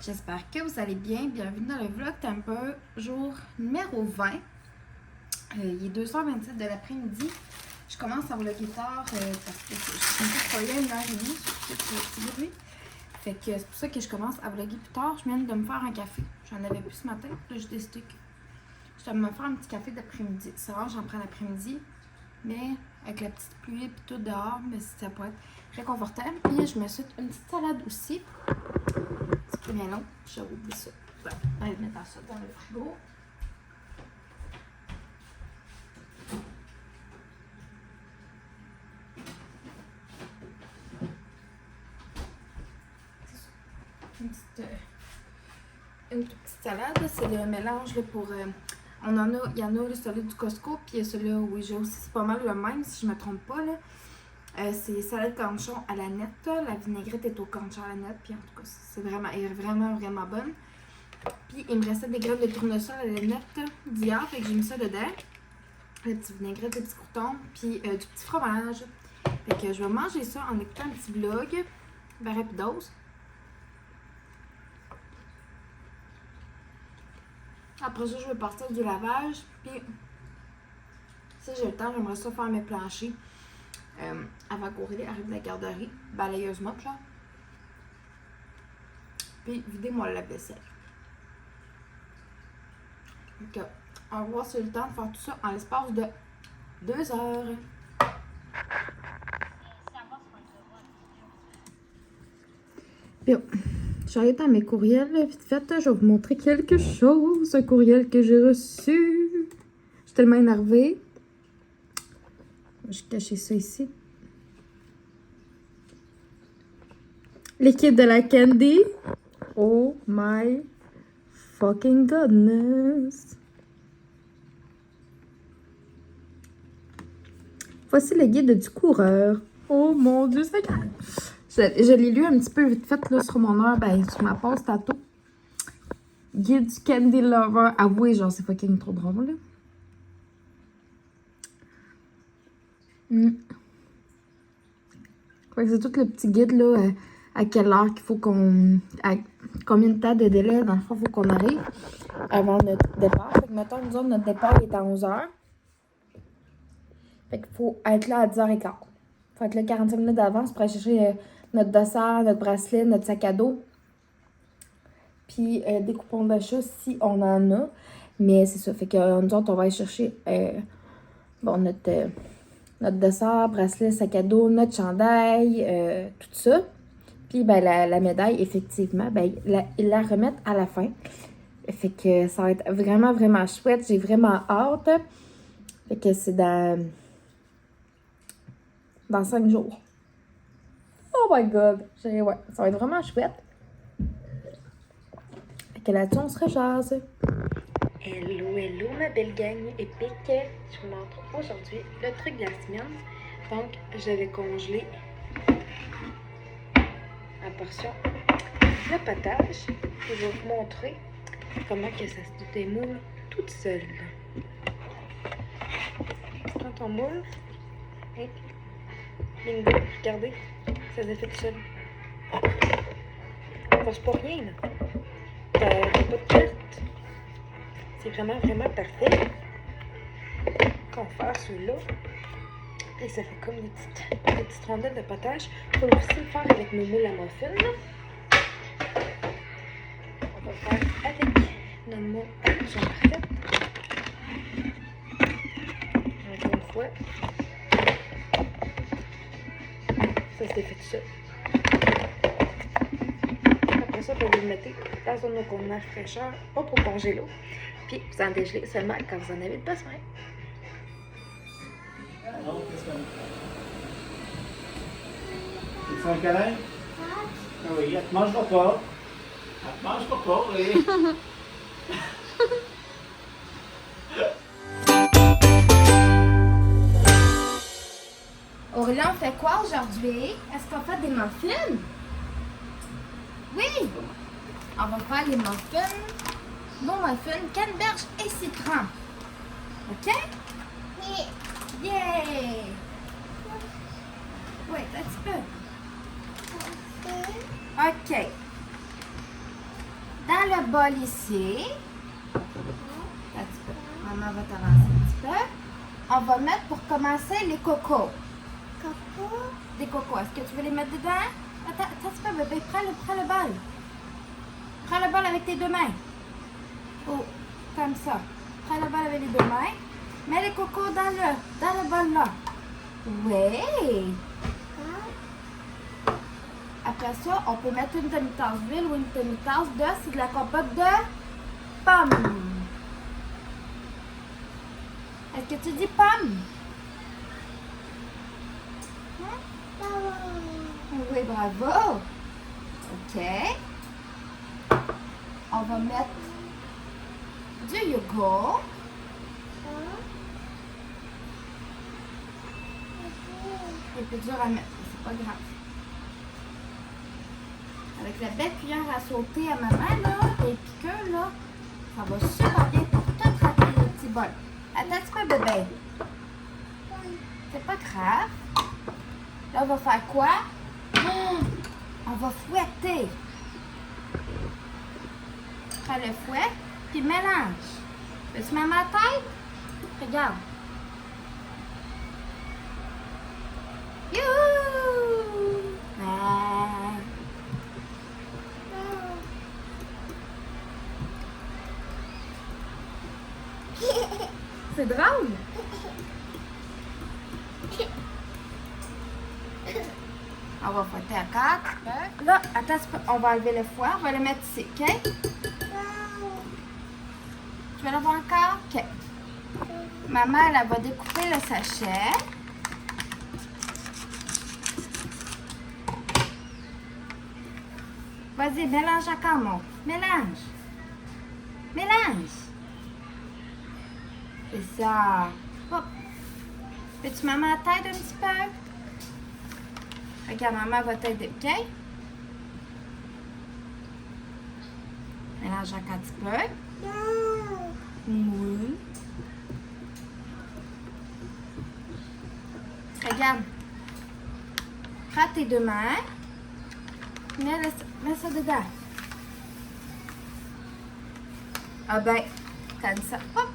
J'espère que vous allez bien. Bienvenue dans le vlog Temper, jour numéro 20. Il est 2h27 de l'après-midi. Je commence à vlogger tard parce que je suis un peu travaillée à 1h30 sur tout ce petit bruit. Fait que c'est pour ça que je commence à vlogger plus tard. Je viens de me faire un café. J'en avais plus ce matin. Là, j'ai décidé que je dois me faire un petit café d'après-midi. C'est rare, j'en prends l'après-midi. Mais avec la petite pluie et tout dehors, mais ça peut être réconfortable. Puis je me suis une petite salade aussi. C'est bien long, j'ai oublié ça. Ouais, on va mettre ça dans le frigo. C'est ça. Une petite salade, c'est le mélange là, pour. Il y en a celui du Costco, puis celui-là, oui, j'ai aussi, c'est pas mal le même, si je me trompe pas. Là. C'est salade cornichon à la nette. La vinaigrette est au cornichon à la nette. Puis en tout cas, c'est vraiment, elle est vraiment, vraiment bonne. Puis il me restait des graines de tournesol à la nette d'hier. Fait que j'ai mis ça dedans. La petite vinaigrette, le petit croûton. Puis du petit fromage. Fait que je vais manger ça en écoutant un petit vlog. Ben rapidos. Après ça, je vais partir du lavage. Puis si j'ai le temps, j'aimerais ça faire mes planchers. Avant qu'Aurélie arrive de la garderie, balayeuse mop là. Puis vider mon lave-vaisselle. Donc, on va voir si j'ai le temps de faire tout ça en l'espace de 2 heures. Bien, j'arrive dans mes courriels, vite fait, je vais vous montrer quelque chose. Un courriel que j'ai reçu. Je suis tellement énervée. Je vais cacher ça ici. L'équipe de la Candy. Oh my fucking goodness. Voici le guide du coureur. Oh mon Dieu, c'est grave. Je l'ai lu un petit peu vite fait là, sur mon heure, sur ma pause tantôt. Guide du Candy Lover. Ah oui, genre c'est fucking trop drôle là. C'est tout le petit guide là, à quelle heure qu'il faut qu'on. À combien de temps de délai, dans le fond, il faut qu'on arrive avant notre départ. Fait que, mettons, nous autres, notre départ est à 11h. Fait qu'il faut être là à 10h15. Faut être là 45 minutes d'avance pour aller chercher notre dossard, notre bracelet, notre sac à dos. Puis des coupons d'achat si on en a. Mais c'est ça. Fait que nous autres, on va aller chercher notre dossard, bracelet, sac à dos, notre chandail, tout ça. Puis la médaille, effectivement, ils la remettent à la fin. Fait que ça va être vraiment, vraiment chouette. J'ai vraiment hâte. Fait que c'est dans 5 jours. Oh my god! Ouais, ça va être vraiment chouette. Fait que là-dessus, on se rejase. Hello, hello ma belle gang épique. Je vous montre aujourd'hui le truc de la semaine. Donc, j'avais congelé en portion le potage. Je vais vous montrer comment que ça se démoule toute seule. Quand on moule, et bingo, regardez, ça se fait tout seul. On ne passe pas rien là. T'as pas de perte. C'est vraiment, vraiment parfait. On va faire celui-là. Et ça fait comme des petites rondelles de potage. On peut aussi le faire avec nos moules à muffins. On va le faire avec notre moule à cuisson parfaite. Encore une fois. Ça se défait tout seul. Après ça, vous le mettez dans un contenant fraîcheur, pas pour congélo. Puis vous en dégelez seulement quand vous en avez besoin. Non, qu'est-ce qu'on fait? Tu fais un câlin? Ah oui, elle te mangera pas. Elle te mangera pas, oui. Aurélien, on fait quoi aujourd'hui? Est-ce qu'on fait des muffins? Oui! On va faire les muffins. Bon muffins, canneberge et citron. OK? Oui. Yeah! Oui, un petit peu. OK. dans le bol ici. Un petit peu. Maman va t'avancer un petit peu. On va mettre pour commencer les cocos. Coco. Des cocos. Est-ce que tu veux les mettre dedans? Attends un petit peu, bébé. Prends le bol. Prends le bol avec tes deux mains. Oh, comme ça. Prends le bol avec les deux mains. Mets les cocos dans le bol là. Oui. Après ça, on peut mettre une demi-tasse d'huile ou une demi-tasse c'est de la compote de pommes. Est-ce que tu dis pommes? Oui, bravo. OK. On va mettre du yogourt. C'est un peu dur à mettre, mais c'est pas grave. Avec la belle cuillère à sauter à maman, là, les piqueurs, là, ça va super bien pour tout remplir le petit bol. Attends un petit peu, bébé. C'est pas grave. Là, on va faire quoi? On va fouetter. Prends le fouet, puis mélange. Veux-tu mettre ma tête? Regarde. Youhou! Ah. C'est drôle. On va fouetter à 4. Là, attends, on va enlever le foie. On va le mettre ici, OK? Tu veux l'avoir encore? OK. Maman, elle va découper le sachet. Vas-y, mélange encore, mon. Mélange. Mélange. C'est ça. Hop. Peux-tu maman t'aider un petit peu? Regarde, maman va t'aider, OK? Mélange encore un petit peu. Oui. Regarde. Prends tes deux mains. Mets ça dedans. Ah ben, comme ça. Hop.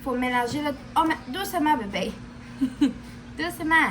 Faut mélanger le... Oh, mais doucement, bébé. Doucement.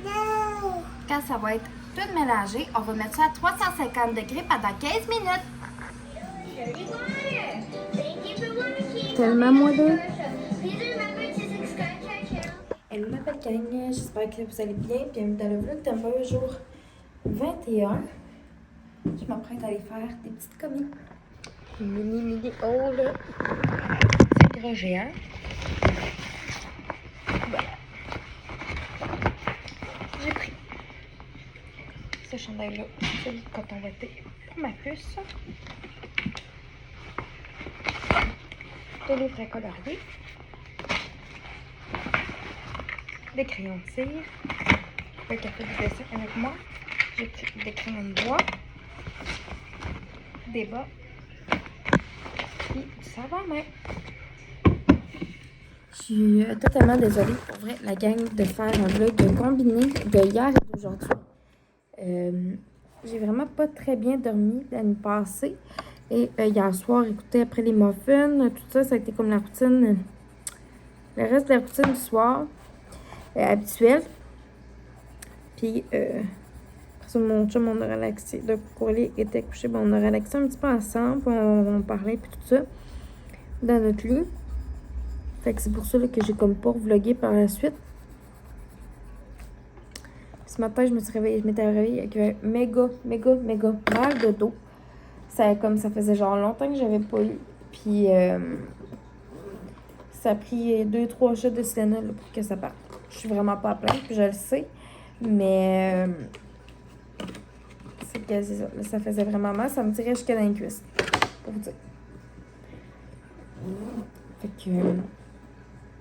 Non. Quand ça va être tout mélangé, on va mettre ça à 350 degrés pendant 15 minutes. Tellement moelleux. Elle m'appelle Karine, j'espère que vous allez bien. Bienvenue dans le vlog Temper, jour 21. Je m'apprête à aller faire des petites commis. Mini haut là. C'est gros géant. Voilà. J'ai pris ce chandail là, celui de coton ouaté pour ma puce. Des livres à colorier. Des crayons de cire. Le café du dessin avec moi. J'ai pris des crayons de bois. Des bas. Puis du savon à main. Je suis totalement désolée pour vrai, la gang, de faire un vlog combiné de hier et d'aujourd'hui. J'ai vraiment pas très bien dormi la nuit passée. Et hier soir, écoutez, après les muffins, tout ça, ça a été comme la routine. Le reste de la routine du soir. Habituel. Puis, après ça, mon chum, on a relaxé. Le courrier était couché, bon, on a relaxé un petit peu ensemble, puis on parlait, puis tout ça, dans notre lit. Fait que c'est pour ça là, que j'ai comme pas vlogué par la suite. Ce matin, je m'étais réveillée avec un méga mal de dos. Ça faisait genre longtemps que j'avais pas eu. Puis, ça a pris 2-3 shots de Tylenol là, pour que ça parte. Je suis vraiment pas à plaindre, puis je le sais. Mais c'est que c'est ça. Là, ça faisait vraiment mal. Ça me tirait jusqu'à dans les cuisses. Pour vous dire. Fait que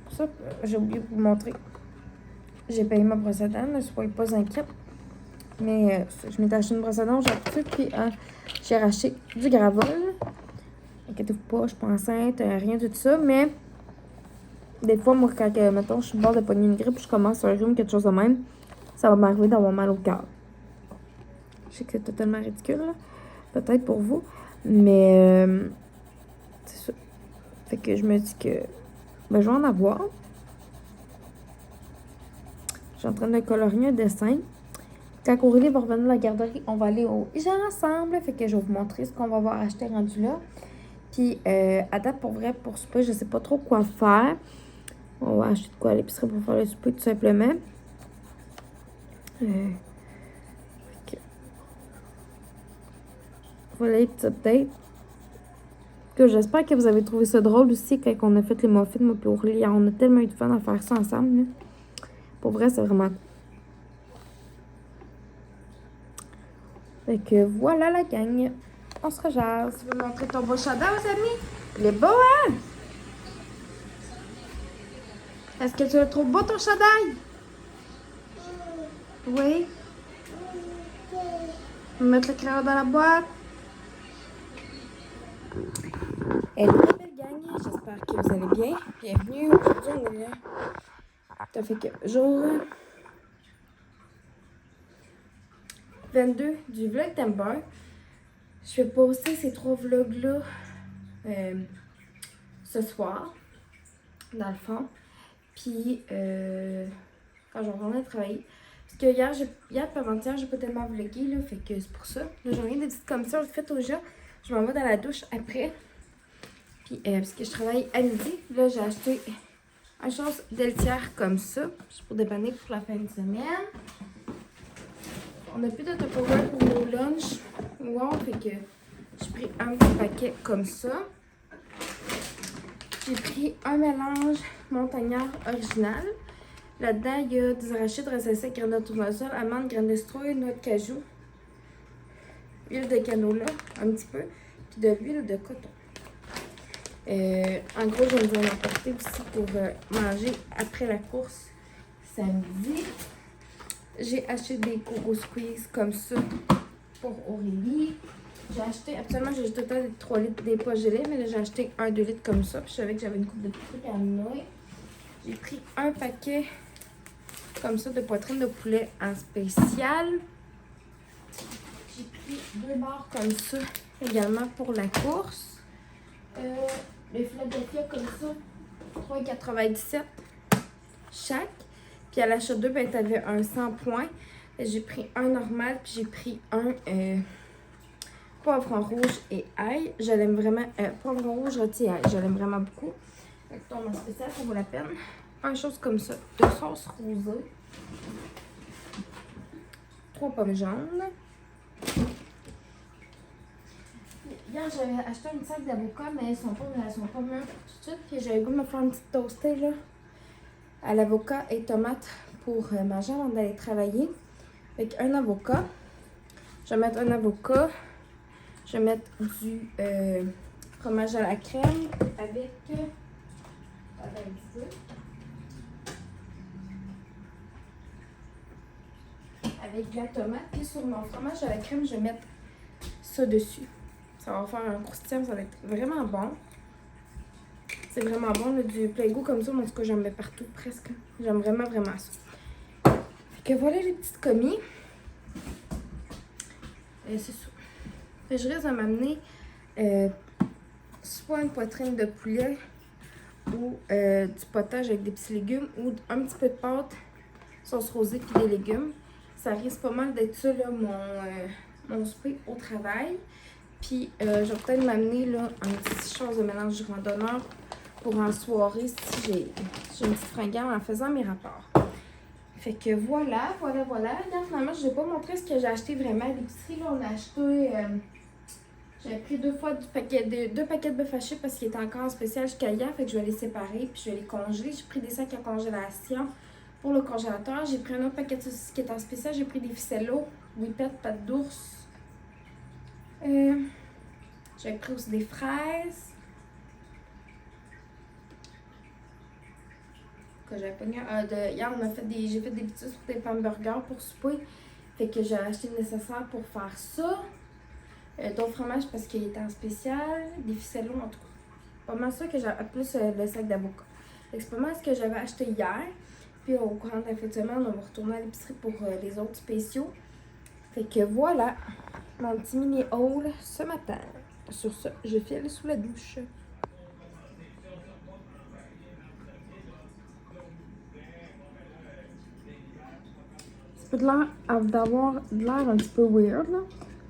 pour ça, j'ai oublié de vous montrer. J'ai payé ma brosse à dents, ne soyez pas inquiète. Mais je m'étais acheté une brosse à dents, j'ai tout, puis j'ai racheté du Gravol. Inquiétez-vous pas, je suis pas enceinte, rien de tout ça, mais des fois, moi, quand, mettons, je suis bord de pogner une grippe, je commence un rhume, quelque chose de même, ça va m'arriver d'avoir mal au cœur. Je sais que c'est totalement ridicule, là. peut-être pour vous. Mais c'est ça. Fait que je me dis que ben, je vais en avoir. Je suis en train de colorier un dessin. Quand Aurélie va revenir de la garderie, on va aller au IGA ensemble. Fait que je vais vous montrer ce qu'on va avoir acheté rendu là. Puis, à date, pour vrai, pour souper, je sais pas trop quoi faire. On va acheter de quoi à l'épicerie pour faire le souper, tout simplement. Voilà les petits updates. J'espère que vous avez trouvé ça drôle aussi quand on a fait les muffins, moi et Aurélie. On a tellement eu de fun à faire ça ensemble. Là. Pour vrai, c'est vraiment cool. Fait que voilà la gang. On se rejase. Tu veux montrer ton beau chandail aux amis? Il est beau, hein? Est-ce que tu le trouves beau ton chandail? Oui. On va mettre le crayon dans la boîte. Hello, belle gang. J'espère que vous allez bien. Bienvenue. Aujourd'hui, on est là. Ça fait que jour 22 du Vlogtember. Je vais poster ces 3 vlogs-là ce soir, dans le fond. Puis, quand je reviendrai travailler. Parce que hier et avant-hier, j'ai pas tellement vlogué, là, fait que c'est pour ça. Là, j'en ai des petites commissions faites au jeu. Je m'en vais dans la douche après. Puis, parce que je travaille à midi, là, j'ai acheté une chose d'Eltière comme ça. C'est pour dépanner pour la fin de semaine. On n'a plus de Tupperware pour nos lunchs. Wow, fait que j'ai pris un petit paquet comme ça. J'ai pris un mélange montagnard original. Là-dedans, il y a des arachides, raisins secs, graines de tournesol, amandes, graines de citrouille, noix de cajou, huile de canola, un petit peu, puis de l'huile de coton. En gros, je vais vous en apporter aussi pour manger après la course samedi. J'ai acheté des coco squeeze comme ça pour Aurélie. J'ai acheté, actuellement j'ai tout le temps des 3 litres des pois gelés, mais là j'ai acheté un 2 litres comme ça. Puis je savais que j'avais une coupe de trucs à nouer. J'ai pris un paquet comme ça de poitrine de poulet en spécial. J'ai pris 2 barres comme ça également pour la course. Les Philadelphia comme ça, 3,97 chaque. Puis à l'achat 2, ben, t'avais un 100 points. J'ai pris un normal, puis j'ai pris un poivron rouge et ail. Je l'aime vraiment. Poivron rouge, rôti et ail. Je l'aime vraiment beaucoup. Fait que tombe en spécial, ça vaut la peine. Un chose comme ça, 2 sauces rosées. 3 pommes jaunes. Hier, j'avais acheté une sac d'avocats, mais elles sont pas mûres tout de suite. Puis j'avais goût de me faire une petite toastée là, à l'avocat et tomate pour manger avant d'aller travailler. Avec un avocat. Je vais mettre un avocat. Je vais mettre du fromage à la crème avec avec de la tomate. Puis sur mon fromage à la crème, je vais mettre ça dessus. Ça va faire un croustillant, ça va être vraiment bon. C'est vraiment bon, là, du plein goût comme ça. Moi, en tout cas, j'en mets partout presque. J'aime vraiment, vraiment ça. Fait que voilà les petites commis. C'est ça. Fait que je risque de m'amener soit une poitrine de poulet ou du potage avec des petits légumes ou un petit peu de pâte, sauce rosée puis des légumes. Ça risque pas mal d'être ça, là, mon souper au travail. Puis, je vais peut-être m'amener là un petit chose de mélange de randonneur pour en soirée si j'ai une petite fringale en faisant mes rapports. Fait que voilà. Regarde, finalement, je ne vais pas montrer ce que j'ai acheté vraiment à l'épicerie. Là, on a acheté... j'avais pris 2 paquets de bœuf haché parce qu'il était encore en spécial jusqu'à hier. Fait que je vais les séparer puis je vais les congeler. J'ai pris des sacs à congélation pour le congélateur. J'ai pris un autre paquet de saucisses qui est en spécial. J'ai pris des ficellos, whippets, pâtes d'ours. J'ai pris aussi des fraises. Que j'avais pogné. Hier, j'ai fait des petits sur des hamburgers pour souper. Fait que j'ai acheté le nécessaire pour faire ça. D'autres fromages parce qu'il était en spécial. Des ficellos, en tout cas. Pas mal ça que j'ai. Plus le sac d'avocat. C'est pas mal ce que j'avais acheté hier. Puis au courant de la fin de semaine, on va retourner à l'épicerie pour les autres spéciaux. Fait que voilà. mon petit mini haul ce matin. Sur ce, je file sous la douche. Ça peut d'avoir de l'air un petit peu weird, là.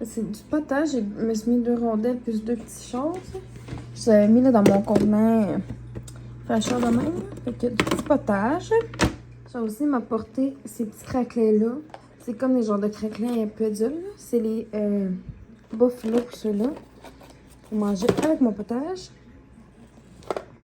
C'est du potage. Je me suis mis 2 rondelles plus 2 petites choses. Je les avais mis là, dans mon contenant fraîcheur de même. Fait que du petit potage. J'ai aussi m'apporté ces petits craquelets-là. C'est comme des genres de craquelets un peu adultes. C'est les Buffalo, ceux-là. Pour manger avec mon potage.